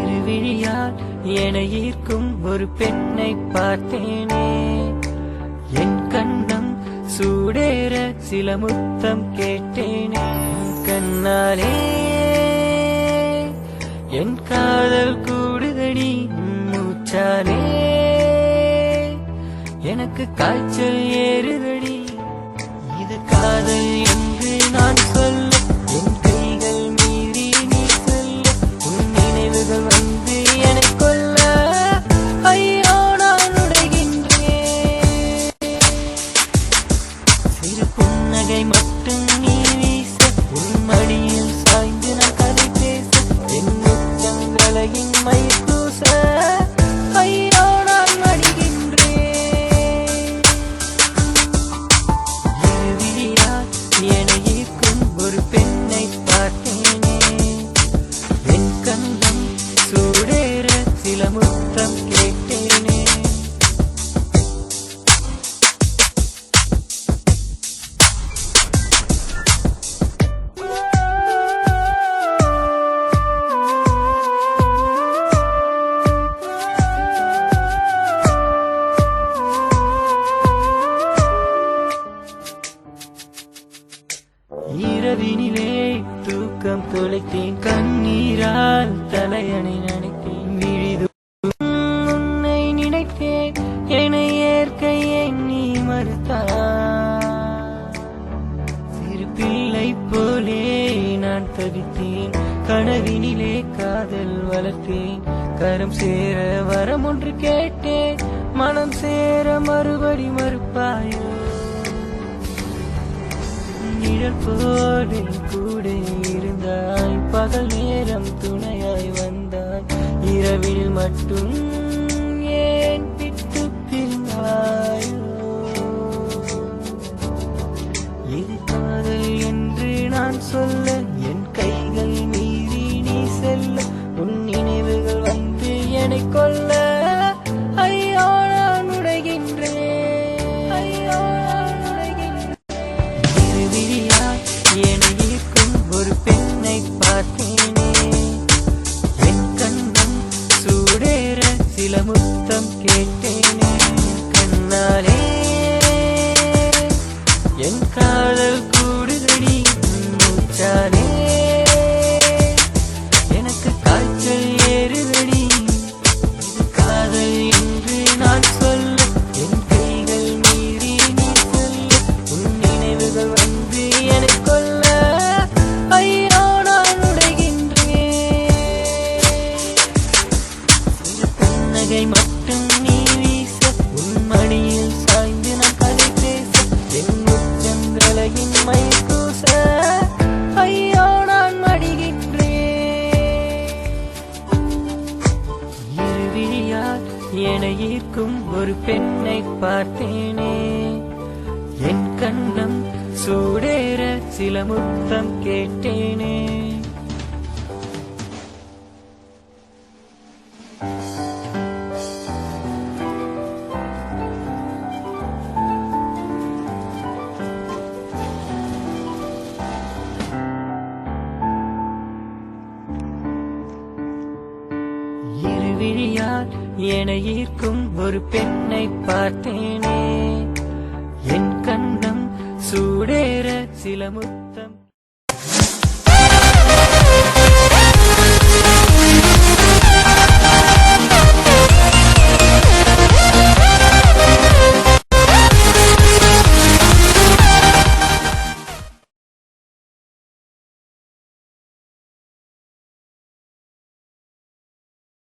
இருவிழியால் என ஈர்க்கும் ஒரு பெண்ணை பார்த்தேனே, என் கண்ணம் சூடேற சில முத்தம் கேட்டேனே. கண்ணாலே என் காதல் கூடுதடி, மூச்சாலே எனக்கு காய்ச்சல் ஏறுதடி. இது காதல் என்று நான் சொல்ல, என் கைகள் மீறி நீ சொல்ல, உன் நினைவுகள் வந்து எனக் கொல்ல, ஐயோ நான் உடைகின்றேன். சிறு புன்னகை மட்டும் நீ வீச, உன் மடியில் சாய்ந்து நான் கதை பேச, என் முத்தங்களையும் மயிர் பூச, ஐயோ நான் மடிகின்றேன். இருவிழியால் என ஈர்க்கும் ஒரு பெண்ணை பார்த்தேனே, என் கண்ணம் சூடேற சில முத்தம் கேட்டேனே. இரவினிலே தூக்கம் தொலைத்தேன், கண்ணீரால் தலையணை நனைத்தேன், விழிது உன்னை நினைத்தேன், என்னை ஏற்க எண்ணி மறுத்தாய். சிறு பிள்ளை போலே நான் தவித்தேன், கனவினிலே காதல் வளர்த்தேன், கரம் சேர வரம் ஒன்று கேட்டேன், மனம் சேர மறுபடி மறுப்பாயோ. நிழல் போலே கூட இருந்தாய், பகல் நேரம் துணையாய் வந்தாய், இரவில் மட்டும் ஏன் விட்டு பிரிந்தாயோ. இது காதல் என்று நான் சொல்ல, என் கைகள் மீறி நீ செல்ல, உன் நினைவுகள் வந்து எனக் கொல்ல, ஐயோ நான் உடைகின்றேன், ஐயோ நான் உடைகின்றேன். இருவிழியால் என ஈர்க்கும் ஒரு பெண்ணை பார்த்தேனே, என் கண்ணம் சூடேற சில முத்தம் கேட்டேனே. கண்ணாலே என் காதல் கூடுதடி, மூச்சாலே எனக்கு காய்ச்சல் ஏறுதடி. இது காதல் என்று நான் சொல்ல, என் கைகள் மீறி நீ சொல்ல, உன் நினைவுகள் வந்து எனக் கொல்ல, ஐயோ நான் உடைகின்றேன். சிறு புன்னகை மட்டும் நீ வீச, உன் மடியில் சாய்ந்து நான் கதை பேச, என் முச்சந்திரலையின் மயிர் பூச, ஐயோ நான் மடிகின்றேன். இருவிழியால் என ஈர்க்கும் ஒரு பெண்ணை பார்த்தேனே, என் கண்ணம் சூடேற சில முத்தம் கேட்டேனே. இருவிழியால் என ஈர்க்கும் ஒரு பெண்ணை பார்த்தேனே, என் கண்ணம் சூடேற சில முத்தம்